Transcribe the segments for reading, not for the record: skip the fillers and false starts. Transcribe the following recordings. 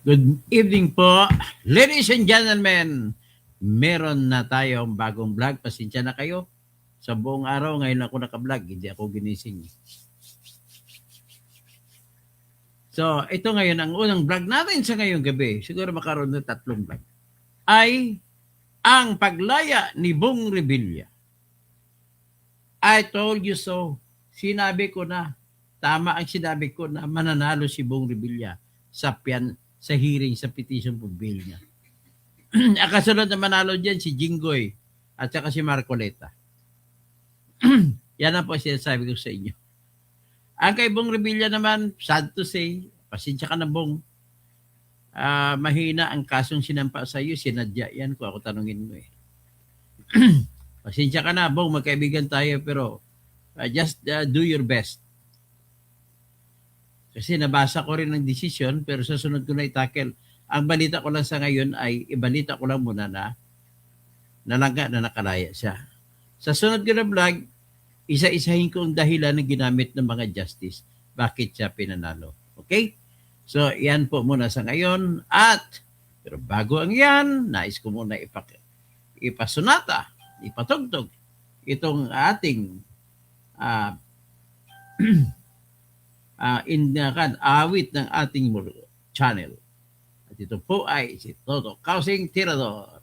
Good evening po, ladies and gentlemen. Meron na tayong bagong vlog. Pasensya na kayo. Sa buong araw, ngayon ako naka-vlog. Hindi ako ginising. So, ito ngayon, ang unang vlog natin sa ngayong gabi, siguro makaroon ng 3 vlog, ay ang paglaya ni Bong Revilla. I told you so. Sinabi ko na, tama ang sinabi ko na mananalo si Bong Revilla sa hearing sa petition for bail niya. Ang kasunod na manalo dyan si Jinggoy at saka si Marcoleta. Yan ang po sinasabi ko sa inyo. Ang kay Bong Revilla naman, sad to say, pasensya ka na Bong, mahina ang kasong sinampa sa iyo, sinadya yan kung ako tanungin mo eh. Pasensya ka na Bong, magkaibigan tayo pero just do your best. Kasi nabasa ko rin ng decision pero sa sunod ko na itakel. Ang balita ko lang sa ngayon ay ibalita ko lang muna na nalangga na nakalaya siya. Sa sunod ko na vlog, isa-isahin ko ang dahilan na ginamit ng mga justice. Bakit siya pinanalo. Okay? So, yan po muna sa ngayon. Pero bago ang yan, nais ko muna ipasunata, ipatugtog itong ating awit ng ating channel. At ito po ay si Toto Kausing Tirador.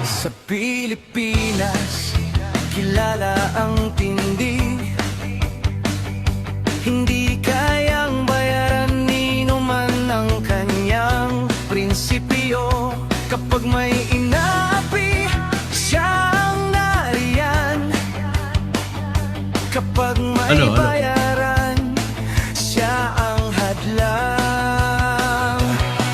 Sa Pilipinas, kilala ang tindi. Hindi kayang bayaran nino man ang kanyang prinsipyo. Kapag may inaapi, siya ang nariyan. Kapag may bayaran, siya ang hadlang.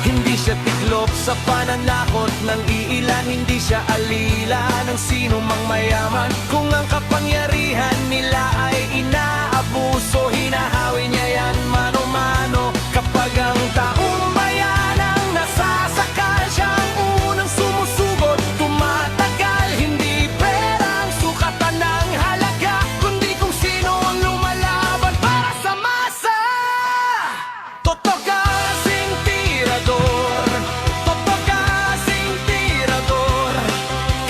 Hindi siya tiklop sa pananakot ng iilan. Hindi siya alila ng sino mang mayaman. Kung ang kapangyarihan nila ay inaabuso, hinahawi niya yan mano-mano. Kapag ang taong bayan ang nasasakal, siya ang unang sumusugot, tumatagal. Hindi perang sukatan ng halaga, kundi kung sino ang lumalaban para sa masa. Toto Kasing Tirador, Toto Kasing Tirador,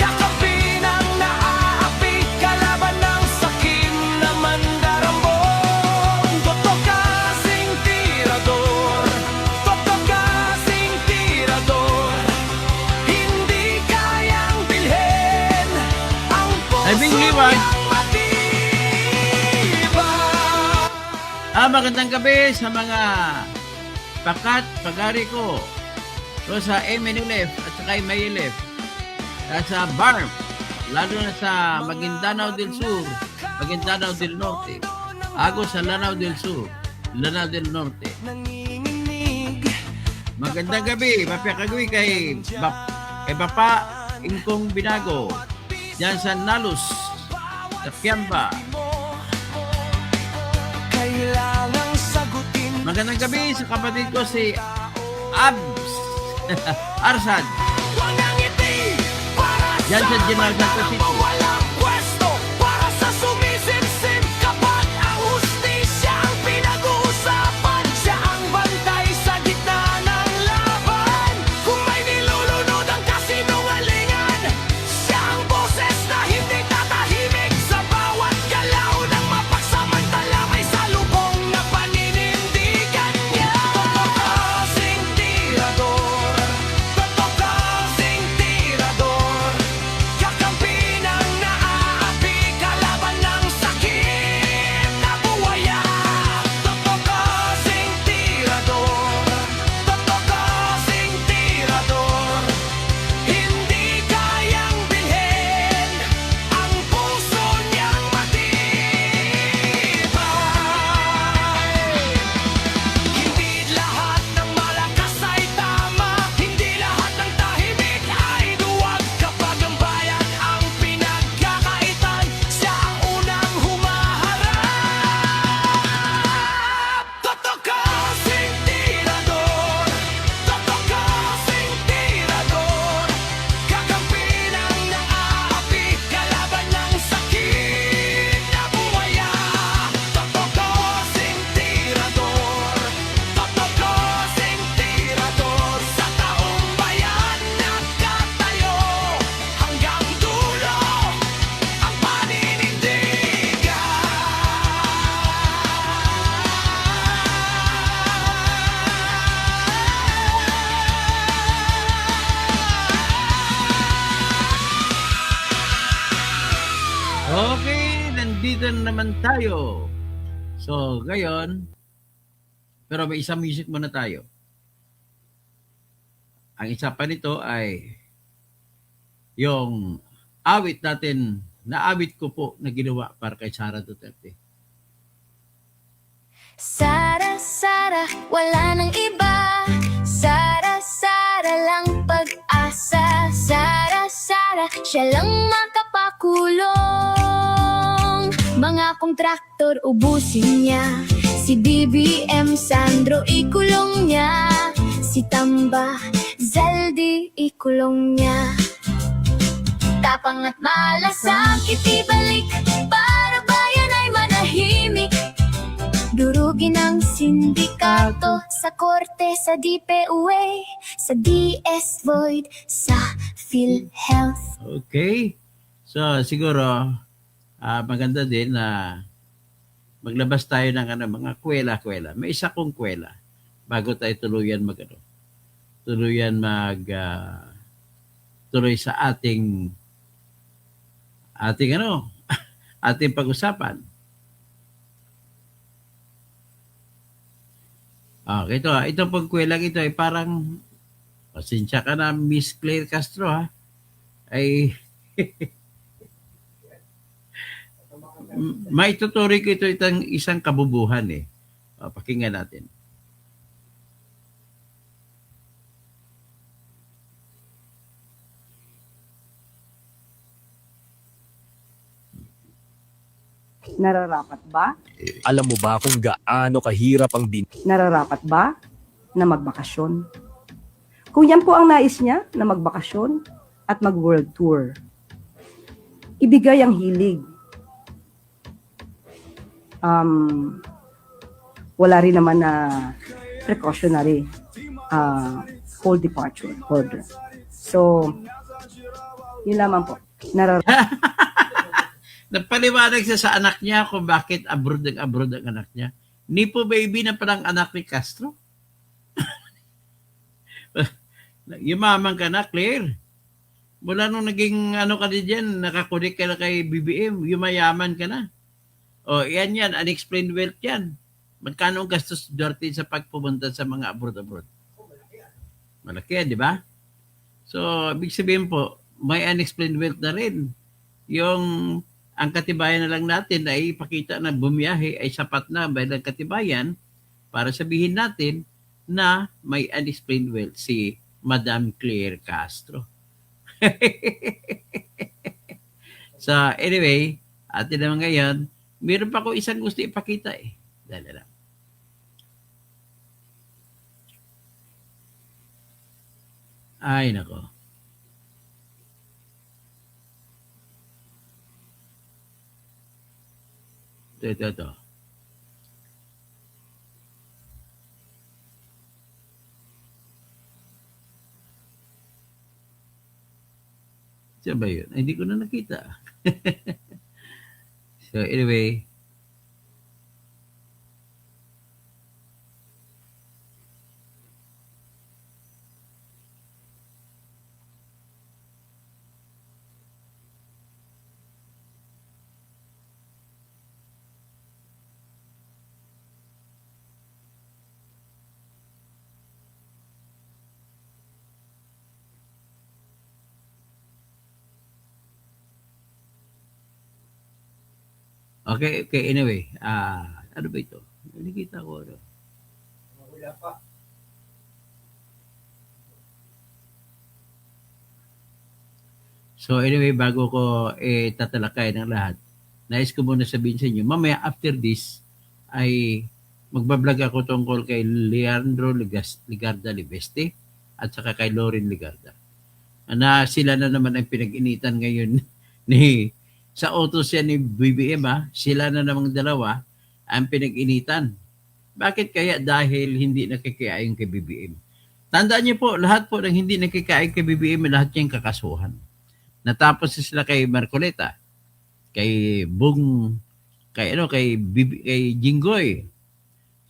kakampi ng naaapi, kalaban ng sakim na mandarambong. Toto Kasing Tirador, Toto Kasing Tirador, hindi kayang bilhin ang puso Liwag. niyang matibay. Magandang gabi sa mga pagari ko. So sa MNLF at saka MILF. Sa BARM. Lalo na sa Maguindanao del Sur, Maguindanao del Norte. Ako sa Lanao del Sur, Lanao del Norte. Nanginginig Magandang gabi. Mapakagwi kay Bapa Ingkong Binago. Diyan sa Nalus, sa Piamba. kailangang sagutin. Magandang gabi sa kapatid ko si Abs Arsad. Walang ngiti para Yan sa General Santos City. walang pwesto para sa sumisimsim. Kapag ang hustisya ang pinag-uusapan, siya ang bantay sa gitna ng laban. Kung may nilulunod ang kasinungalingan, siya ang boses na hindi tatahimik. Sa bawat galaw ng mapagsamantala, may salubong na paninindigan niya. Toto Kasing Tirador, Toto Kasing Tirador, kakampi ng nandito na naman tayo. So, ngayon, pero may isang music muna tayo. Ang isa pa nito ay yung awit natin, na awit ko po na ginawa para kay Sara Duterte. Sara, Sara, wala nang iba. Sara, Sara lang pag-asa. Sara, Sara, siya lang makapakulong. Mga kontraktor ubusin niya. Si BBM Sandro ikulong niya. Si Tamba Zaldi ikulong niya. Tapang at malasakit ibalik para bayan ay manahimik. Durugin ang sindikato sa korte, sa DPUA, sa DS Void, sa PhilHealth. Okay? So, siguro, maganda din na maglabas tayo ng mga kwela-kwela. May isa kong kwela bago tayo tuluyan tuloy sa ating ating pag-usapan. Ito pong kwelang ito ay parang, pasensya ka na, Miss Claire Castro, ha? Ay, maituturi ko ito isang kabubuhan eh. Pakinggan natin. Nararapat ba? Alam mo ba kung gaano kahirap ang Nararapat ba na magbakasyon? Kung yan po ang nais niya na magbakasyon at mag-world tour, ibigay ang hilig. Wala rin naman na precautionary whole departure order. So, yun lamang po. Nagpaliwanag siya sa anak niya kung bakit abroad ang anak niya. Nipo baby na palang anak ni Castro. Yumaman ka na, Claire. Mula nung naging ka din dyan, nakakunik ka na kay BBM, yumayaman ka na. Yan, unexplained wealth yan. Magkano ang gastos Duterte sa pagpupunta sa mga abroad? Malaki yan, di ba? So, ibig sabihin po, may unexplained wealth na rin. Ang katibayan na lang natin na ipakita na bumiyahe ay sapat na bilang katibayan para sabihin natin na may unexplained wealth si Madam Claire Castro. So anyway, atin naman ngayon, meron pa ko isang gusto ipakita eh. Dala lang. Ay nako. Ito. Siya ba yun? Ay, hindi ko na nakita. So, anyway. Okay, anyway. Ano ba ito? Nakikita ko. Wala pa. So anyway, bago ko tatalakay ng lahat, nais ko muna sabihin sa inyo, mamaya after this, ay magbablog ako tungkol kay Leandro Ligarda Libeste at saka kay Lauren Ligarda. Na sila na naman ang pinag-initan ngayon sa utos yan ni BBM, sila na namang dalawa ang pinag-initan. Bakit kaya? Dahil hindi nakikikain kay BBM. Tandaan niyo po, lahat po ng hindi nakikikain kay BBM, lahat niyang kakasuhan. Natapos sila kay Marcoleta, kay Bung, kay Jinggoy.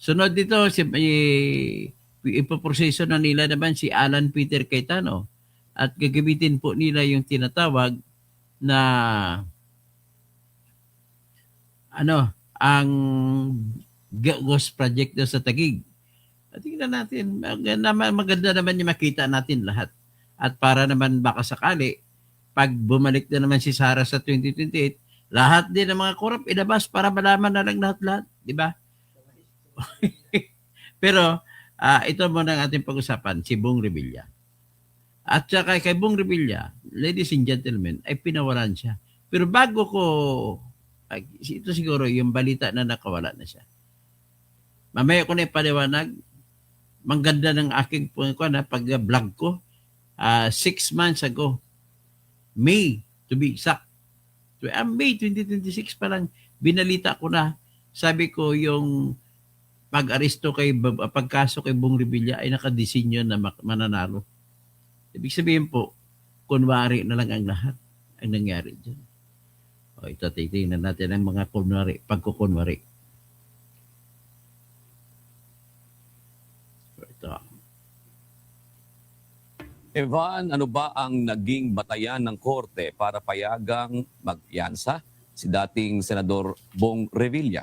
Sunod dito, ipoproseso na nila naman si Alan Peter Cayetano at gagamitin po nila yung tinatawag na ang ghost project doon sa Taguig. At tingnan natin, maganda naman yung makita natin lahat. At para naman baka sakali, pag bumalik na naman si Sara sa 2028, lahat din ng mga korap ilabas para malaman na lang lahat-lahat. Di ba? Pero, ito muna ang ating pag-usapan, si Bong Revilla. At saka kay Bong Revilla, ladies and gentlemen, ay pinawalan siya. Pero bago ko, ito siguro yung balita na nakawala na siya. Mamaya ko na ipaliwanag, mangganda ng aking pag-vlog ko, 6 months ago, May to be exact. So, May 2026 pa lang, binalita ko na, sabi ko yung pagkaso kay Bong Revilla ay nakadesinyo na mananalo. Ibig sabihin po, kunwari na lang ang lahat ang nangyari dyan. O ito, titingnan natin ang mga pagkukunwari. Ito. Evan, ano ba ang naging batayan ng korte para payagang magpiyansa si dating Senador Bong Revilla?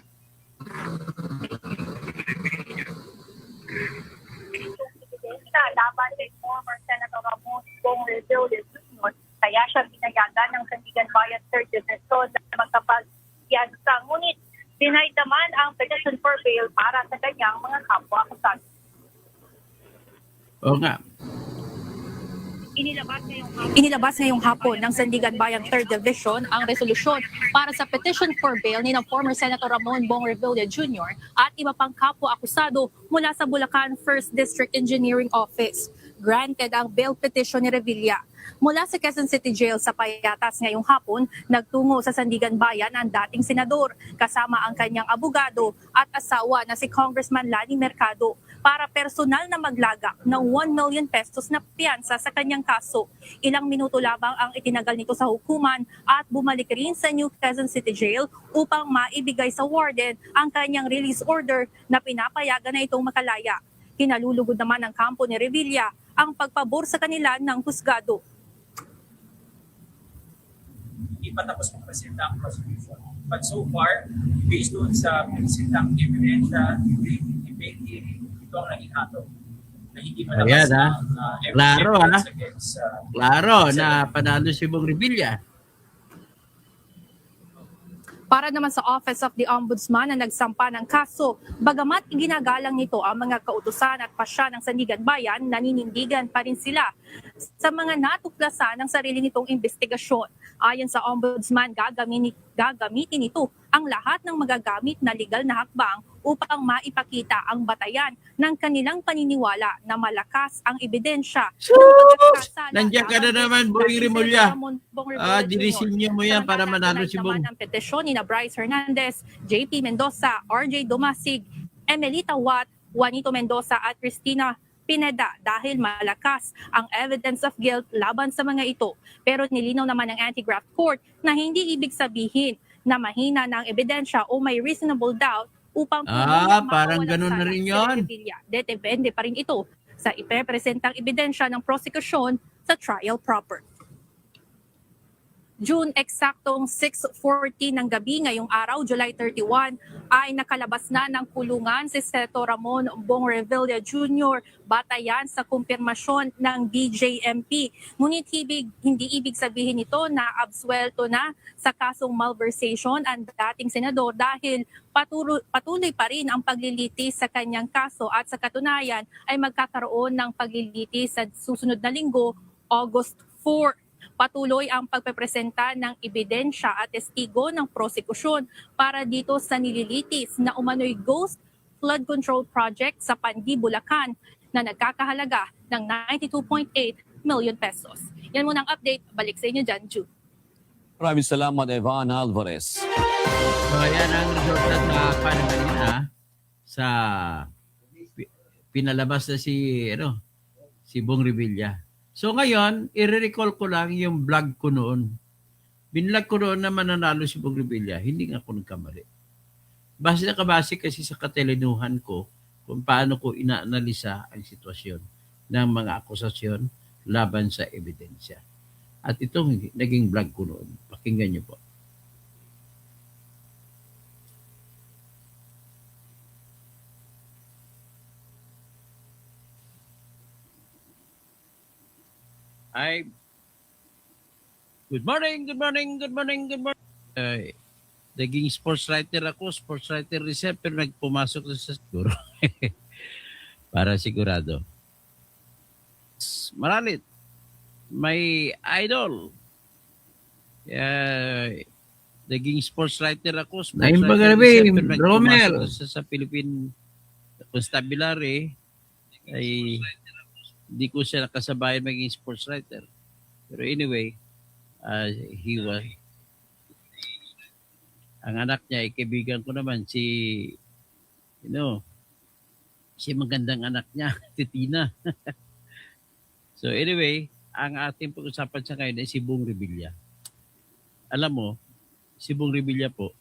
Laban kay former Senator Ramon Bong Revilla Jr. Kaya siya pinayagan ng Sandigan Bayan 3rd Division na magkapagpiyansa. Ngunit denied naman ang petition for bail para sa kanyang mga kapwa-akusado. Oo nga. Inilabas ngayong hapon ng Sandigan Bayan 3rd Division ang resolusyon para sa petition for bail ni ng former Senator Ramon Bong Revilla Jr. at iba pang kapwa-akusado mula sa Bulacan 1st District Engineering Office. Granted ang bail petition ni Revilla. Mula sa Quezon City Jail sa Payatas ngayong hapon, nagtungo sa Sandigan Bayan ang dating senador kasama ang kanyang abogado at asawa na si Congressman Lani Mercado para personal na maglagak ng 1 million pesos na piyansa sa kanyang kaso. Ilang minuto lamang ang itinagal nito sa hukuman at bumalik rin sa New Quezon City Jail upang maibigay sa warden ang kanyang release order na pinapayagan na itong makalaya. Kinalulugod naman ng kampo ni Revilla ang pagpabor sa kanila ng husgado. Hindi pa tapos magpresenta ang prosecution. But so far, based on sa presentang ebidensya, debate, ito ang naging hatol. Na hindi pa Ayan, labas Klaro, evidence against, Klaro na panalo si Bong Revilla. Para naman sa Office of the Ombudsman na nagsampa ng kaso, bagamat ginagalang nito ang mga kautusan at pasya ng Sandigan Bayan, naninindigan pa rin sila sa mga natuklasan ng sarili nitong investigasyon. Ayon sa Ombudsman, gagamitin ito ang lahat ng magagamit na legal na hakbang upang maipakita ang batayan ng kanilang paniniwala na malakas ang ebidensya ng pagkakasala. Nandiyan ka na naman, Boy Rimulya. Dinisinyo mo yan para manalo si Bong. Ang petisyon ni Bryce Hernandez, JP Mendoza, RJ Dumasig, Emelita Watt, Juanito Mendoza at Cristina Pineda dahil malakas ang evidence of guilt laban sa mga ito. Pero nilinaw naman ng Anti-Graft Court na hindi ibig sabihin na mahina na ang ebidensya o may reasonable doubt upang parang ganun na rin yun. Depende pa rin ito sa ipepresentang ebidensya ng prosecution sa trial proper. June eksaktong 6:40 ng gabi ngayong araw, July 31, ay nakalabas na ng kulungan si Senator Ramon Bong Revilla Jr. batayan sa kumpirmasyon ng BJMP. Ngunit hindi ibig sabihin nito na absuelto na sa kasong malversation ang dating senador dahil patuloy pa rin ang paglilitis sa kanyang kaso at sa katunayan ay magkakaroon ng paglilitis sa susunod na linggo, August 4. Patuloy ang pagpepresenta ng ebidensya at testigo ng prosekusyon para dito sa nililitis na umano'y ghost flood control project sa Pandi, Bulacan na nagkakahalaga ng 92.8 million pesos. Yan muna ang update. Balik sa inyo dyan, Jude. Maraming salamat, Evan Alvarez. So, ayan ang resulta na kanina sa pinalabas na si Bong Revilla. So ngayon, i-recall ko lang yung vlog ko noon. Binlog ko noon na mananalo si Bong Revilla. Hindi nga ako nagkamali. Nakabase kasi sa katelenuhan ko kung paano ko inaanalisa ang sitwasyon ng mga akusasyon laban sa ebidensya. At itong naging vlog ko noon. Pakinggan niyo po. Ay, good morning, good morning, good morning, good morning. Naging sports writer ako, sports writer reserve, pero nagpumasok na sa siguro. Para sigurado. Maralit, may idol. Naging sports writer ako, sports Naim writer Pagarabi, reserve, pero nagpumasok Romel. na sa Philippine Constabulary. Ay hindi ko siya nakasabayan maging sports writer. Pero anyway, he was, ang anak niya, kaibigan ko naman, si magandang anak niya, si Tina. So anyway, ang ating pag-usapan sa ngayon ay si Bong Revilla. Alam mo, si Bong Revilla po,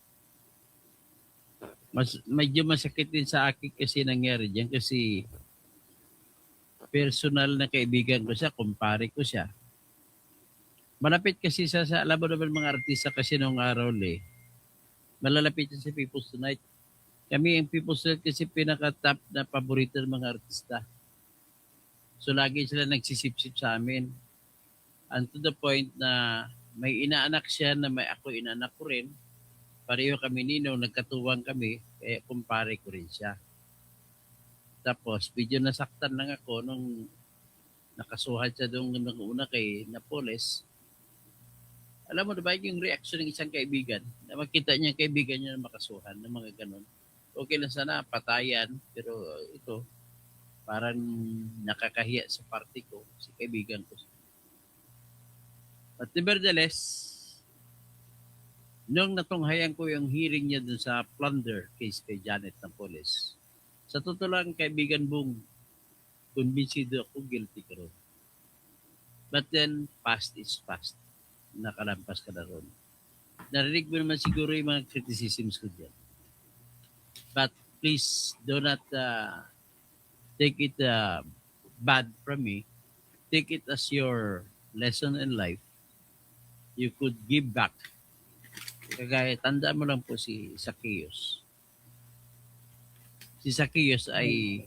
medyo masakit din sa akin kasi nangyari diyan kasi personal na kaibigan ko siya, kumpare ko siya. Malapit kasi sa alam mo naman mga artista kasi noong araw malalapit siya sa People's Tonight. Kami ang People's Tonight kasi pinaka-top na paborito ng mga artista. So lagi sila nagsisip-sip sa amin. And to the point na may inaanak siya na may ako inaanak ko rin. Pareho kami ninong, nagkatuwang kami, kaya kumpare ko rin siya. Tapos, medyo nasaktan lang ako nung nakasuhan siya doon nung una kay Napoles. Alam mo diba yung reaction ng isang kaibigan, na makita niya kaibigan niya na makasuhan, ng mga ganun. Okay lang sana, patayan, pero ito, parang nakakahiya sa party ko, si kaibigan ko. But nevertheless, nung natunghayan ko yung hearing niya dun sa plunder case kay Janet Napoles, sa totoo lang, kaibigan Bong, kumbinsido ako, guilty ka ron. But then, past is past. Nakalampas ka na ron. Narinig mo naman siguro yung mga criticisms ko dyan. But please, do not take it bad from me. Take it as your lesson in life. You could give back. Kagaya, tanda mo lang po si Zacchaeus. Si Zacchaeus ay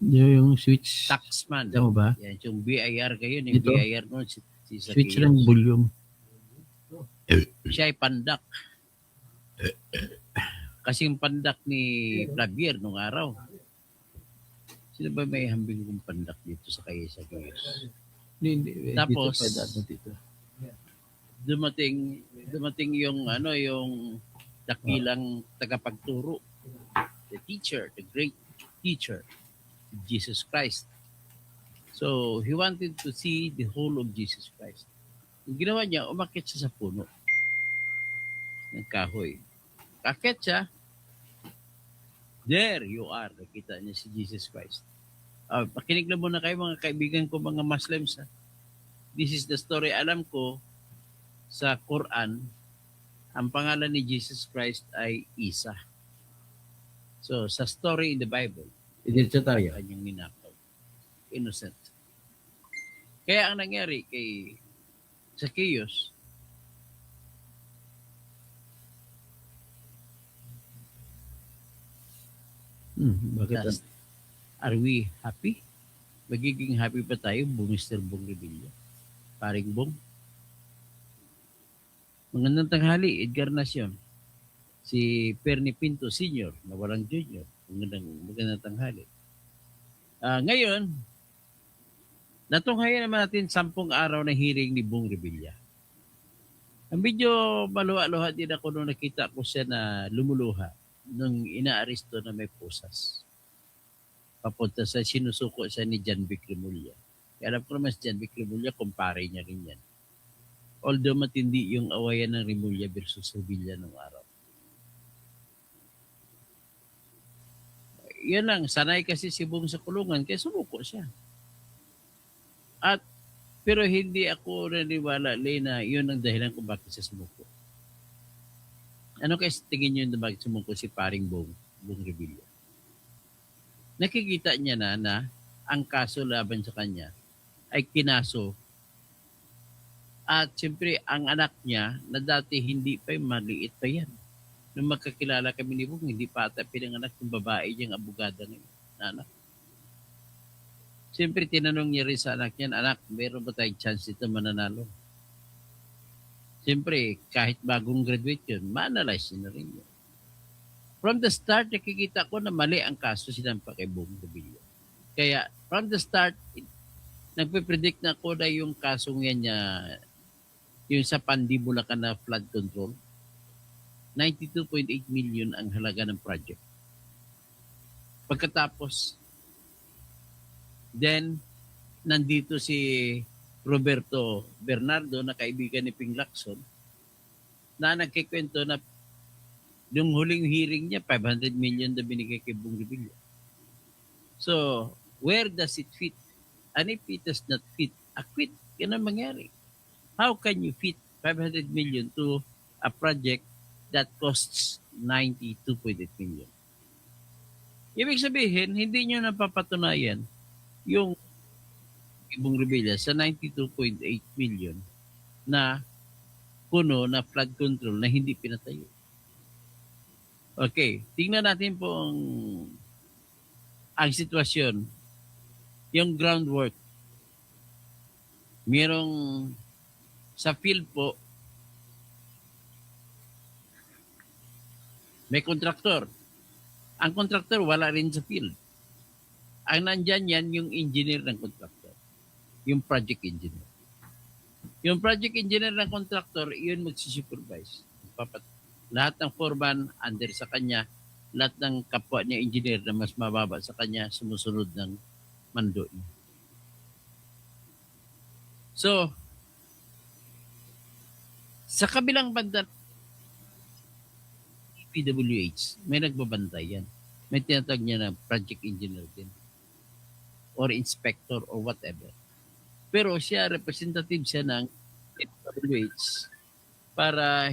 Yung switch. taxman. Tama ba? Yan, yung BIR kayo, yung Ito? BIR noon, si Switch Zacchaeus. ng volume. Siya ay pandak. Kasi yung pandak ni Flavier nung araw. Sino ba may hambing kong pandak dito sa kay Zacchaeus? Hindi. Tapos, dito. dumating yung yung dakilang tagapagturo, the teacher, the great teacher, Jesus Christ. So he wanted to see the whole of Jesus Christ. Yung ginawa niya, umakyat siya sa puno ng kahoy. Kakyat siya, there you are, nakita niya si Jesus Christ. Makinig lang muna kayo mga kaibigan ko, mga Muslims. This is the story. Alam ko, sa Quran, ang pangalan ni Jesus Christ ay Isa. So, sa story in the Bible, Diretso tayo. kanyang ninakaw. Innocent. Kaya ang nangyari kay Zacchaeus, Bakit? last, are we happy? Magiging happy pa tayo, Mr. Bong Revilla? Paring Bong? Magandang tanghali, Edgar Nacion. Si Perny Pinto Sr. na walang junior. Magandang tanghali. Ngayon, natunghayan naman natin 10 araw na hearing ni Bong Revilla. Ang medyo maluha-luha din ako nung nakita ko siya na lumuluha nung inaaresto na may pusas. Papunta sa sinusuko siya ni John Vic Remulla. Kaya alam ko naman si John Vic Remulla, kumpare niya rin yan. Although matindi yung awayan ng Remulla versus Revilla nung araw. Yan lang, sanay kasi si Bong sa kulungan, kaya sumuko siya. Pero hindi ako naniwala, na yun ang dahilan kung bakit siya sumuko. Ano kaya tingin nyo na bakit sumuko si paring Bong Revilla? Nakikita niya na ang kaso laban sa kanya ay kinaso. At siyempre, ang anak niya na dati hindi pa, maliit pa yan. Nung magkakilala kami ni Bong, hindi pa ata pinanganak yung babae niyang abogada na anak. Siyempre, tinanong niya rin sa anak niya, anak, meron ba tayong chance dito mananalo? Siyempre, kahit bagong graduate yun, ma-analyze niya na rin yun. From the start, nakikita ko na mali ang kaso sinampa kay Bong Revilla. Kaya, from the start, nagpe-predict na ko na yung kasong yan niya, yung sa Pandi Bulacan na flood control, 92.8 million ang halaga ng project. Pagkatapos, then, nandito si Roberto Bernardo na kaibigan ni Ping Lacson na nagkikwento na yung huling hearing niya, 500 million na binigay kay Bong Revilla. So, where does it fit? And if it does not fit, acquit. Yan ang mangyari. How can you fit 500 million to a project that costs 92.8 million? Ibig sabihin, hindi nyo napapatunayan yung Bong Revilla sa 92.8 million na puno na flood control na hindi pinatayo. Okay, tingnan natin po ang sitwasyon. Yung groundwork. Merong sa field po, may kontraktor. Ang kontraktor wala rin sa field. Ang nandyan yan yung engineer ng kontraktor. Yung project engineer. Yung project engineer ng kontraktor, yun magsisupervise. Lahat ng foreman under sa kanya, lahat ng kapwa niya engineer na mas mababa sa kanya, sumusunod ng mando niya. So, sa kabilang banda, PWH, may nagbabantay yan. May tinatawag niya na project engineer din. Or inspector or whatever. Pero siya, representative siya ng PWH para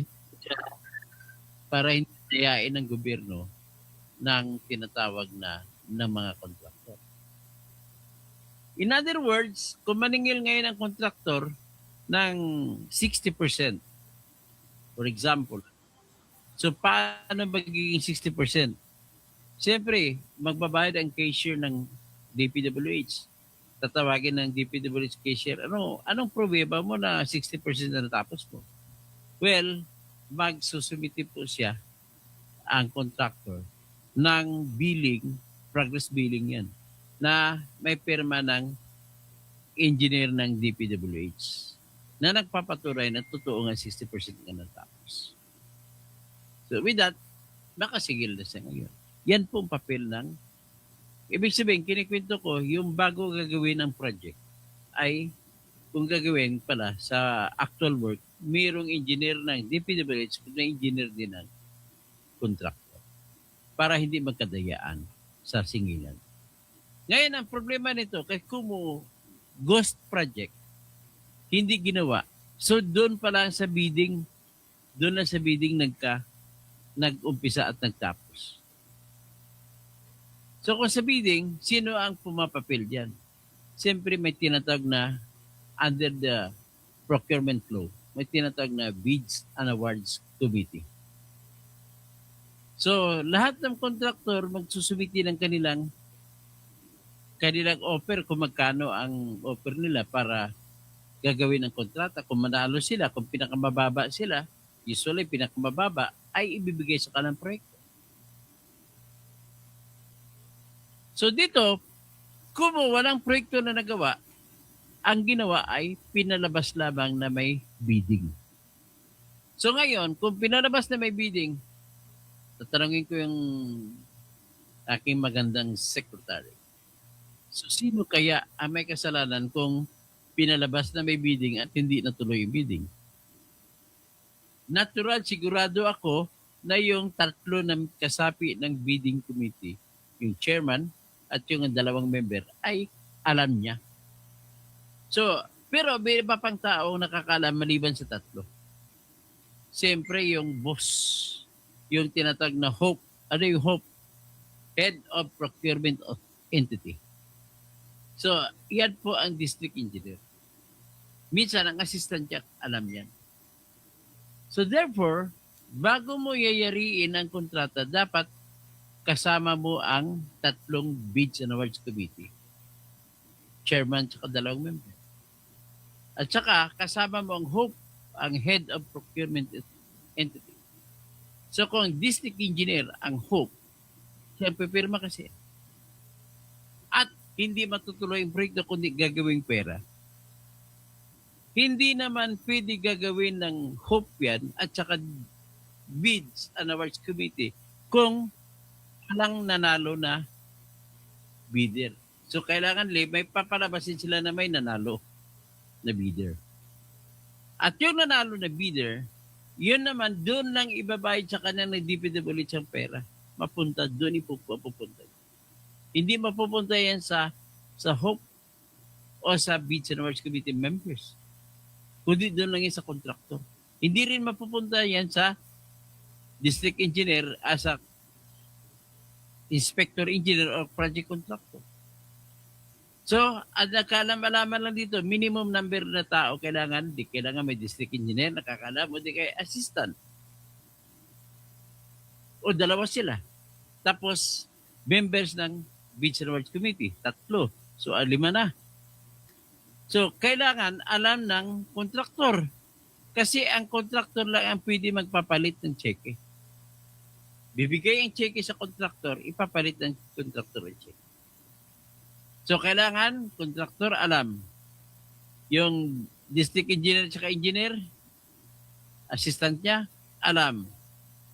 hindi dayain ng gobyerno ng tinatawag na ng mga kontraktor. In other words, kung maningil ngayon ang kontraktor ng 60%, for example, so paano magiging 60%? Siyempre, magbabayad ang cashier ng DPWH. Tatawagin ng DPWH cashier, anong pruweba mo na 60% na natapos mo? Well, magsusumiti po siya ang contractor ng billing, progress billing yan, na may pirma ng engineer ng DPWH na nagpapatunay na totoo nga 60% nga natapos. So with that, makasigil na siya ngayon. Yan po ang papel ng, ibig sabihin, kinikwento ko, yung bago gagawin ang project ay kung gagawin pala sa actual work, mayroong engineer ng DPWH na engineer din ng contractor para hindi magkadayaan sa singilan. Ngayon, ang problema nito, kay Kumu ghost project, hindi ginawa. So, doon pa lang sa bidding, nag-umpisa at nagtapos. So, kung sa bidding, sino ang pumapapil dyan? Siyempre, may tinatawag na under the procurement law, may tinatawag na Bids and Awards Committee. So, lahat ng contractor magsusumiti ng kanilang offer kung magkano ang offer nila para gagawin ang kontrata. Kung manalo sila, kung pinakamababa sila, usually pinakamababa ay ibibigay sa kanilang proyekto. So dito, kung walang proyekto na nagawa, ang ginawa ay pinalabas lamang na may bidding. So ngayon, kung pinalabas na may bidding, tatanungin ko yung aking magandang secretary. So sino kaya ang may kasalanan kung pinalabas na may bidding at hindi natuloy yung bidding? Natural, sigurado ako na yung tatlo na kasapi ng bidding committee, yung chairman at yung dalawang member, ay alam niya. So, pero may iba pang tao nakakaalam maliban sa tatlo. Siyempre, yung boss, yung tinatag na HOPE, ano yung HOPE? Head of Procurement of Entity. So, yan po ang district engineer. Minsan, ang assistant niya, alam yan. So, therefore, bago mo yayariin ang kontrata, dapat kasama mo ang tatlong Bids and Awards Committee chairman at dalawang member. At saka, kasama mo ang HOPE, ang head of procurement entity. So kung district engineer ang HOPE, siya pipirma kasi. At hindi matutuloy ang proyekto kundi gagawing pera. Hindi naman pwede gagawin ng HOPE yan at saka bids and awards committee kung walang nanalo na bidder. So kailangan may papalabasin sila na may nanalo na bidder. At yung nanalo na bidder, yun naman doon lang ibabayad sa kanya ng DPWH ang pera. Mapunta doon ipupunta. Hindi mapupunta yan sa HOPE o sa bids and awards committee members. Kundi doon lang yan sa kontraktor. Hindi rin mapupunta yan sa district engineer as a inspector engineer or project contractor. So, at nakalam-alaman lang dito, minimum number na tao kailangan may district engineer, nakakalam, o di kay assistant. O dalawa sila. Tapos, members ng Bids and Awards Committee, 3. So, 5 na. So, kailangan alam ng kontraktor. Kasi ang kontraktor lang ang pwede magpapalit ng cheque. Bibigay ang cheque sa kontraktor, ipapalit ng kontraktor ang cheque. So, kailangan, kontraktor alam. Yung district engineer at engineer, assistant niya, alam.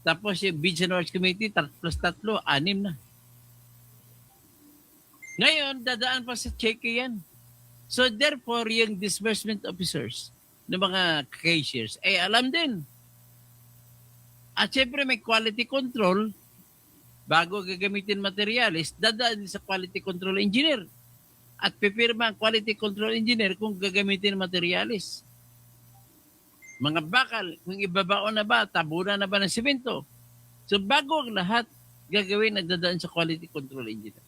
Tapos yung Bids and Awards Committee, 3 plus 3, 6 na. Ngayon, dadaan pa sa cheque yan. So, therefore, yung disbursement officers ng mga cashiers, alam din. At syempre, may quality control bago gagamitin materialis, dadaan din sa quality control engineer. At pipirma ang quality control engineer kung gagamitin materialis. Mga bakal, kung ibabaon na ba, tabunan na ba ng simento. So bago ang lahat, gagawin at dadaan sa quality control engineer.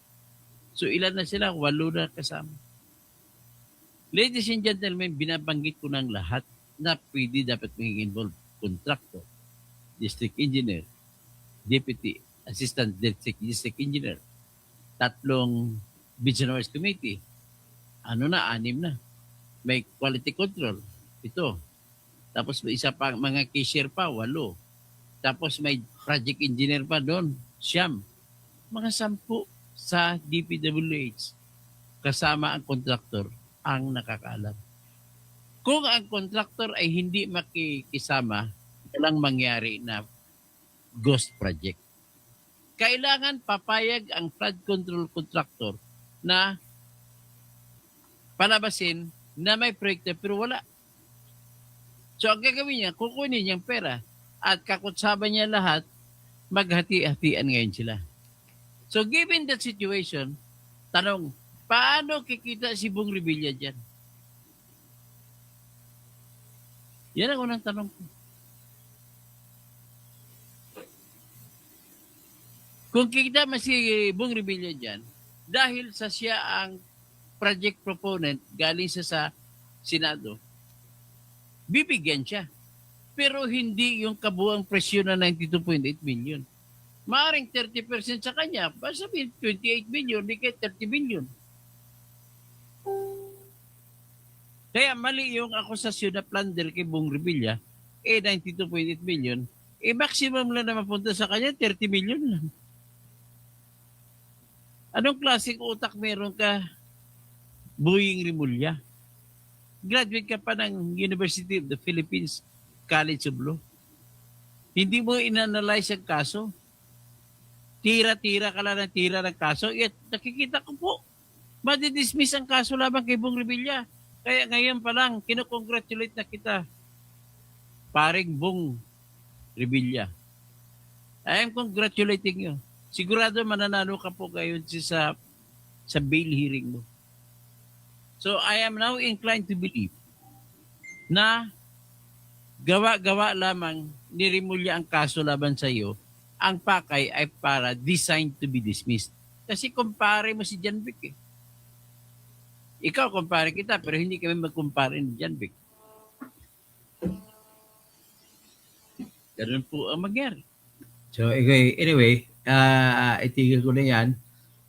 So ilan na sila? 8 na kasama. Ladies and gentlemen, binabanggit ko ng lahat na pwede dapat maging involved. Contractor, district engineer, deputy, assistant district engineer, 3 Bids and Awards Committee. 6 na. May quality control. 7. Tapos may isa pa, mga cashier pa, 8. Tapos may project engineer pa doon, 9. Mga 10 sa DPWH. Kasama ang kontraktor ang nakakaalam. Kung ang kontraktor ay hindi makikisama, walang mangyari na ghost project. Kailangan papayag ang flood control contractor na palabasin na may proyekto pero wala. So ang gagawin niya, kukunin niyang pera at kakutsaban niya lahat, maghati-hatian ngayon sila. So given that situation, tanong, paano kikita si Bong Revilla dyan? Yan ang unang tanong ko. Kung kikita mo si Bong Revilla dyan, dahil sa siya ang project proponent galing sa Senado, bibigyan siya. Pero hindi yung kabuang presyo na 92.8 million. Maaring 30% sa kanya, basta 28 million, di kaya 30 million. Kaya mali yung akusasyon na plunder kay Bong Revilla, 92.8 million, maximum lang na mapunta sa kanya, 30 million lang. Anong klaseng utak meron ka, Boying Rimulya? Graduate ka pa ng University of the Philippines College of Law. Hindi mo inanalyze ang kaso. Tira-tira ka lang ng tira ng kaso. At nakikita ko po, madidismiss ang kaso laban kay Bong Revilla. Kaya ngayon pa lang, kinukongratulate na kita, paring Bong Revilla. I am congratulating you. Sigurado mananalo ka po ngayon sa bail hearing mo. So I am now inclined to believe na gawa-gawa lamang ni Rimulya ang kaso laban sa iyo, ang pakay ay para designed to be dismissed. Kasi kumpare mo si John Vic eh. Ikaw kumpare kita pero hindi kami magkumpare ni John Vic. Ganun po ang magyari. So, anyway, itigil ko na yan.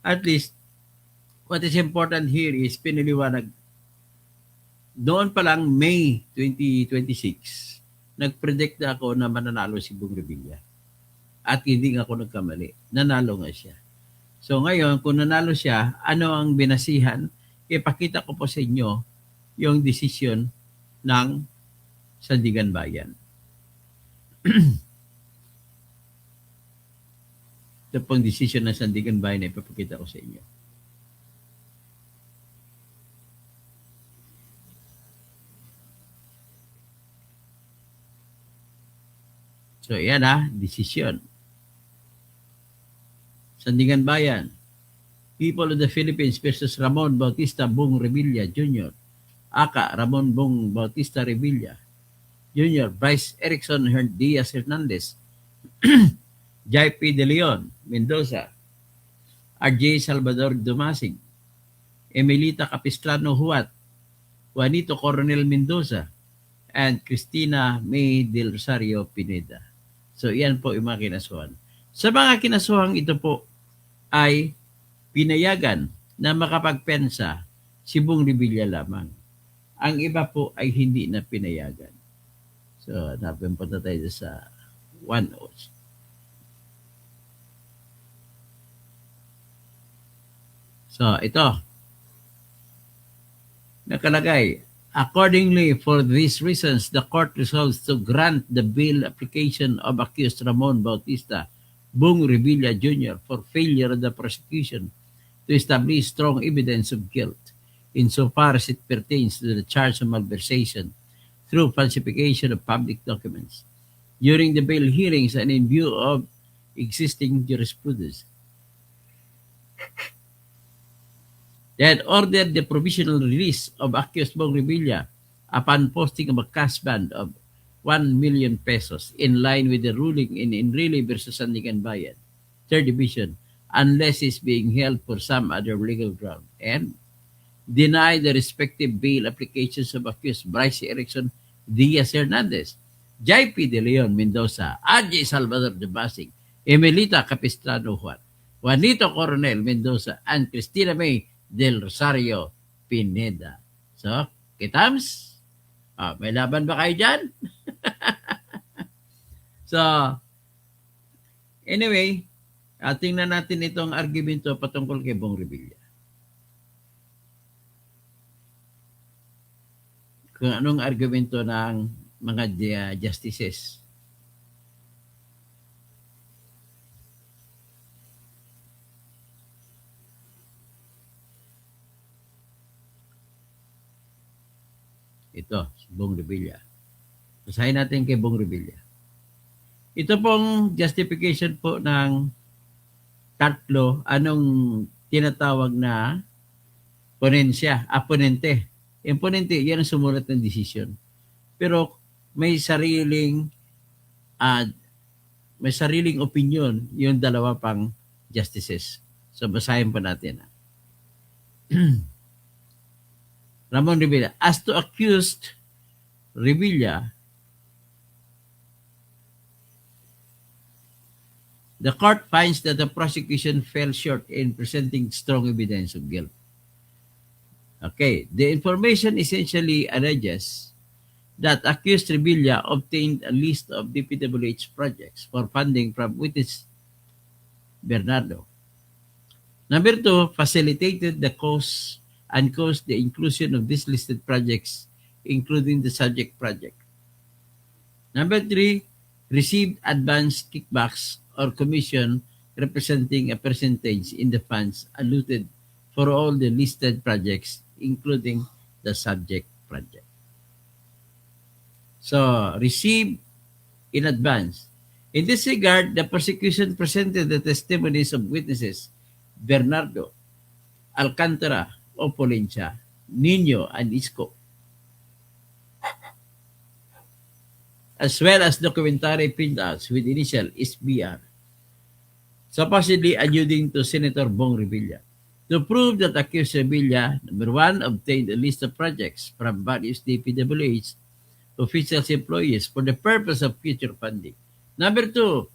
At least, what is important here is pinaliwanag. Doon pa lang May 2026, nag-predict na ako na mananalo si Bong Revilla. At hindi nga ako nagkamali. Nanalo nga siya. So ngayon, kung nanalo siya, ano ang binasihan? Ipakita ko po sa inyo yung desisyon ng Sandigan Bayan. Ito pong desisyon ng Sandigan Bayan na ipapakita ko sa inyo. So, yan desisyon. Sandigan Bayan. People of the Philippines versus Ramon Bautista Bong Revilla Jr. Aka Ramon Bong Bautista Revilla Jr. Bryce Erickson Diaz Hernandez. JP De Leon Mendoza. RJ Salvador Dumasig. Emilita Capistrano Huat. Juanito Coronel Mendoza. And Cristina May del Rosario Pineda. So, yan po yung mga kinasuhan. Sa mga kinasuhan ito po ay pinayagan na makapagpensa si Bong Revilla lamang. Ang iba po ay hindi na pinayagan. So, napunta tayo sa 1 oath. So, ito. Nakalagay, accordingly, for these reasons, the court resolves to grant the bail application of accused Ramon Bautista Bong Revilla Jr. for failure of the prosecution to establish strong evidence of guilt insofar as it pertains to the charge of malversation through falsification of public documents during the bail hearings and in view of existing jurisprudence. That ordered the provisional release of accused Bong Revilla upon posting of a cash bond of 1 million pesos in line with the ruling in Enrile versus Sandigan Bayan, 3rd Division, unless it's being held for some other legal ground, and deny the respective bail applications of accused Bryce Erickson Diaz Hernandez, JP De Leon Mendoza, RJ Salvador Dumasig, Emilita Capistrano Juan, Juanito Coronel Mendoza, and Cristina May del Rosario Pineda. So, kitams? May laban ba kayo dyan? So, anyway, tingnan natin itong argumento patungkol kay Bong Revilla. Kung anong argumento ng mga justices. Ito, si Bong Revilla. Basahin natin kay Bong Revilla. Ito pong justification po ng tatlo, anong tinatawag na ponente. Yung ponente, yan ang sumulat ng desisyon. Pero may sariling opinion yung dalawa pang justices. So basahin po natin. Ramon Revilla. As to accused Revilla, the court finds that the prosecution fell short in presenting strong evidence of guilt. Okay, the information essentially alleges that accused Revilla obtained a list of DPWH projects for funding from witness Bernardo. Number 2, facilitated the cause and caused the inclusion of these listed projects, including the subject project. Number 3, received advanced kickbacks or commission representing a percentage in the funds allotted for all the listed projects, including the subject project. So, received in advance. In this regard, the prosecution presented the testimonies of witnesses Bernardo, Alcantara, Opolencia, Nino, and Isco, as well as documentary printouts with initial SBR, supposedly alluding to Senator Bong Revilla, to prove that accused Revilla, number 1, obtained a list of projects from various DPWH officials employees for the purpose of future funding. Number 2,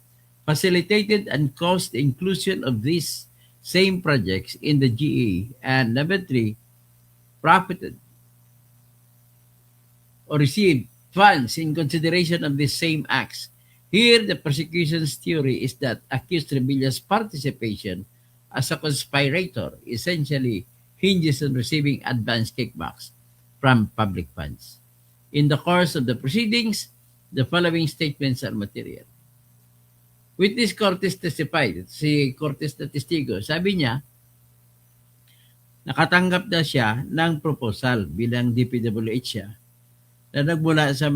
facilitated and caused the inclusion of these same projects in the GA, and number 3, profited or received funds in consideration of the same acts. Here, the prosecution's theory is that accused Revilla's participation as a conspirator essentially hinges on receiving advance kickbacks from public funds. In the course of the proceedings, the following statements are material. Witness Cortez testified, si Cortez na testigo, sabi niya, nakatanggap na siya ng proposal bilang DPWH siya na nagmula sa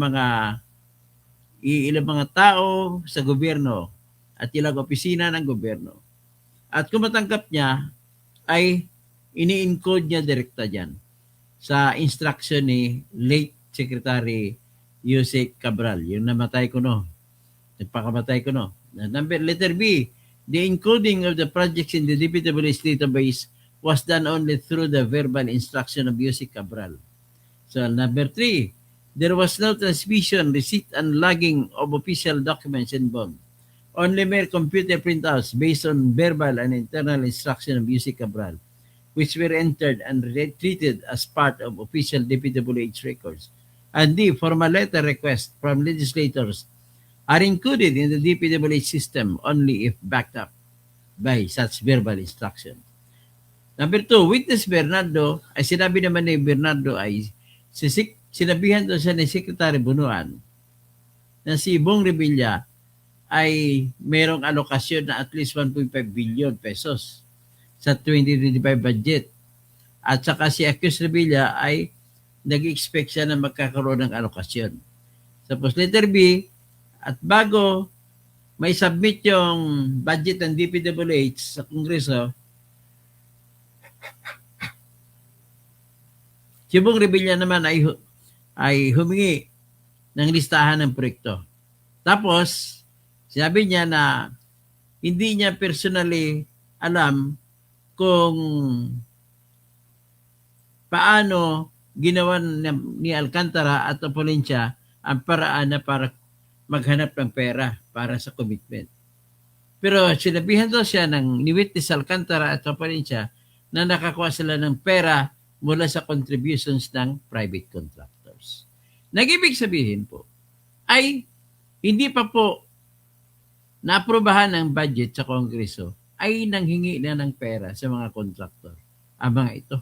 ilang mga tao sa gobyerno at ilang opisina ng gobyerno. At kung matanggap niya, ay ini-encode niya direkta dyan sa instruction ni late Secretary Yusek Cabral, yung namatay ko no. Nagpakamatay ko no. Letter B, the encoding of the projects in the DPWH database was done only through the verbal instruction of Yusek Cabral. So number 3, there was no transmission, receipt, and logging of official documents involved. Only mere computer printouts based on verbal and internal instruction of Yusek Cabral, which were entered and treated as part of official DPWH records. And the formal letter requests from legislators are included in the DPWH system only if backed up by such verbal instruction. Number 2, witness Bernardo, ay sinabi naman ni Bernardo ay sinabihan doon siya ni Secretary Bunuan na si Bong Revilla ay mayroong alokasyon na at least 1.5 billion pesos sa 2025 budget. At saka si accused Revilla ay nag-expect siya na magkakaroon ng alokasyon. Tapos letter B, at bago may submit yung budget ng DPWH sa Kongreso, si Bong Revilla naman ay humingi ng listahan ng proyekto. Tapos, sinabi niya na hindi niya personally alam kung paano ginawa ni Alcantara at Oponensya ang paraan na para maghanap ng pera para sa commitment. Pero sinabihan daw siya ni witness Alcantara at Oponensya na nakakuha sila ng pera mula sa contributions ng private contractors. Nag-ibig sabihin po ay hindi pa po naaprubahan ng budget sa Kongreso ay nanghingi na ng pera sa mga contractor ang mga ito.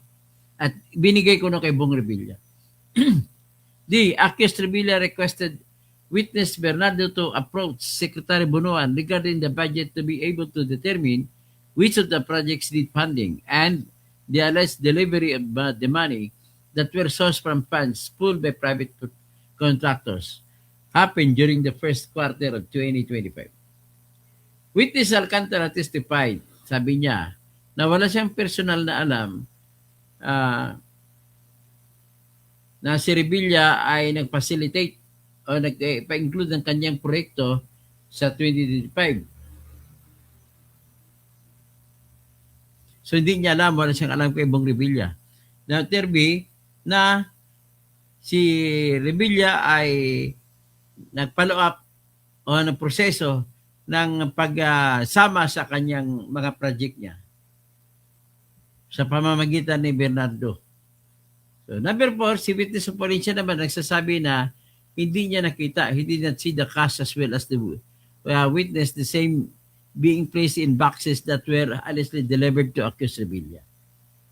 At binigay ko na kay Bong Revilla. The accused Revilla requested witness Bernardo to approach Secretary Bunuan regarding the budget to be able to determine which of the projects need funding and the alleged delivery of the money that were sourced from funds pulled by private contractors happened during the first quarter of 2025. Witness Alcantara testified, sabi niya, na wala siyang personal na alam na si Revilla ay nag-facilitate o nag-include ng kanyang proyekto sa 2025. So hindi niya alam, wala siyang alam kay Bong Revilla. Now, Terby, na si Revilla ay nag-follow up o ng proseso ng pagsama sa kanyang mga project niya sa pamamagitan ni Bernardo. So, number 4, si witness Oponensya naman nagsasabi na hindi niya nakita, he did not see the cash as well as the witness, the same being placed in boxes that were allegedly delivered to accused Revilla.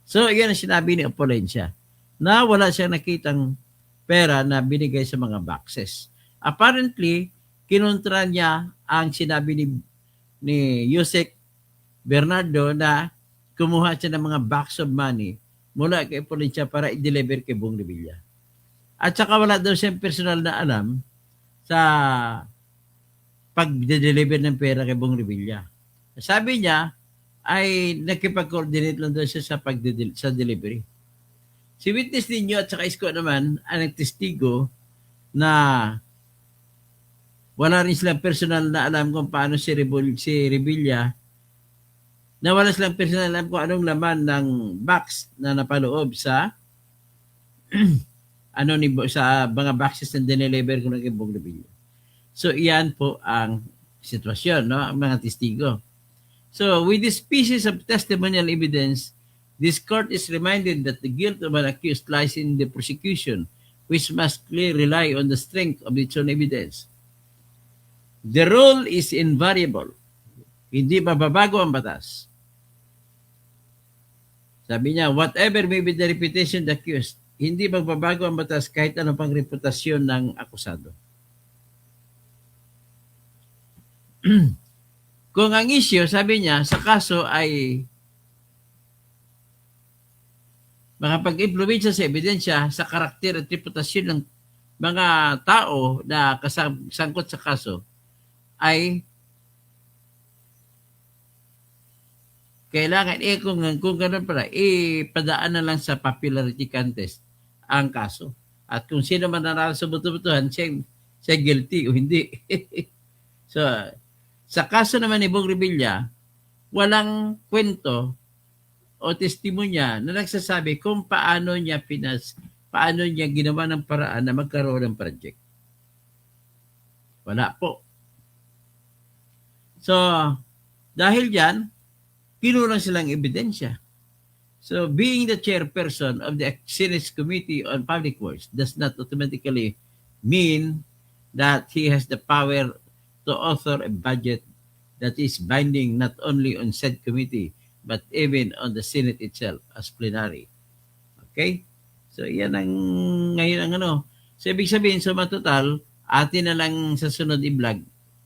So, yan ang sinabi ni Oponensya na wala siyang nakitang pera na binigay sa mga boxes. Apparently, kinontra niya ang sinabi ni Yusek Bernardo na kumuha siya ng mga box of money mula kay Oponensya para i-deliver kay Bong Revilla. At saka wala daw siyang personal na alam sa pag-deliver ng pera kay Bong Revilla. Sabi niya ay nakipag-coordinate lang daw siya sa delivery. Si witness ninyo at saka isko naman ang nagtestigo na wala rin silang personal na alam kung paano si Revilla na wala silang personal na alam kung anong laman ng box na napaloob sa sa mga boxes na dineliver ko na kay Bong Revilla. So, iyan po ang sitwasyon, no? Ang mga testigo. So, with this species of testimonial evidence, this court is reminded that the guilt of an accused lies in the prosecution, which must clearly rely on the strength of its own evidence. The rule is invariable. Hindi mababago ang batas. Sabi niya, whatever may be the reputation of the accused, hindi magbabago ang batas kahit ano pang reputasyon ng akusado. Kung ang issue, sabi niya, sa kaso ay makapag-impluwensya sa ebidensya sa karakter at reputasyon ng mga tao na kasangkot sa kaso, ay kailangan, kung gano'n pala, ipadaan na lang sa popularity contest ang kaso. At kung sino man nanalo sa buto-butuhan, siya guilty o hindi. So, sa kaso naman ni Bong Revilla, walang kwento o testimonya na nagsasabi kung paano niya ginawa ng paraan na magkaroon ng project. Wala po. So, dahil diyan, kinulang silang ebidensya. So, being the chairperson of the Senate Committee on Public Works does not automatically mean that he has the power to author a budget that is binding not only on said committee but even on the Senate itself as plenary. Okay? So, yan ang ngayon ang ano. So, ibig sabihin, so matotal, atin na lang sa sunod i-vlog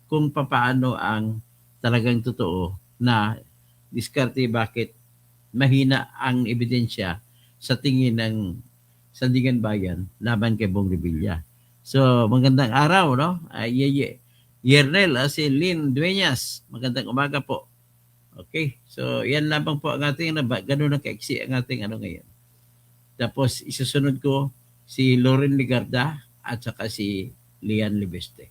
kung paano ang talagang totoo na diskarte bakit mahina ang ebidensya sa tingin ng Sandigan Bayan laban kay Bong Revilla. So, magandang araw, no? Yernel, si Lynn Dueñas. Magandang umaga po. Okay? So, yan lamang po ang ating, ganun na kaiksi ang ating ano ngayon. Tapos, isusunod ko si Lauren Ligarda at saka si Lian Libeste.